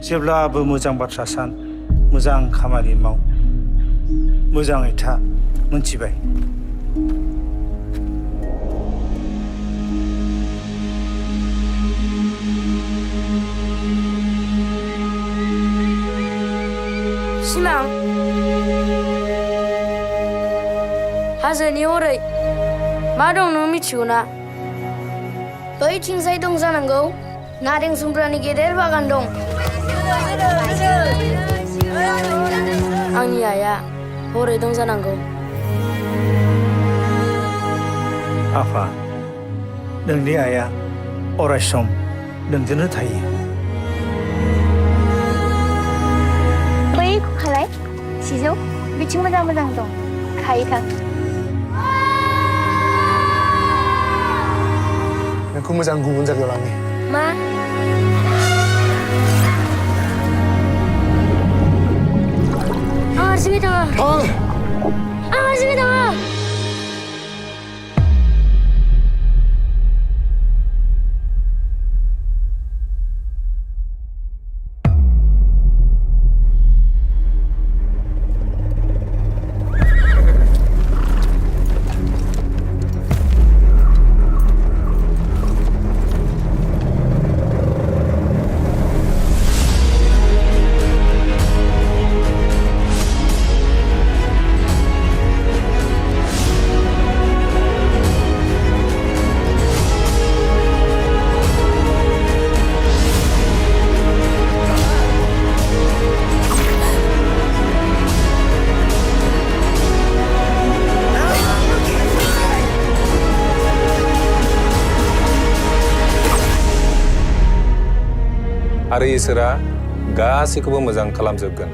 जेब्लाबो मोजां बाथ्रा सान मोजां खामानि माव मोजाङै था मोनथिबाय सिमां हाजोनि हरै मा दं नों मिथिगौ ना बैथिंजाय दं जानांगौ नारें जुमब्रानि गेदेर बागान दं आंनि आइया हरै दं जानांगौ आफा नोंनि आइया अरायसम नोंजोंनो थायो बै खालाय सिजौ बिथिं मोजां मोजां दं खायै थां नोंखौ मोजां गुबुन जायगायाव लांनि मा आं हारसिङै थाङा आं हारसिङै थाङा आरो इसोरा गासैखौबो मोजां खालामजोबगोन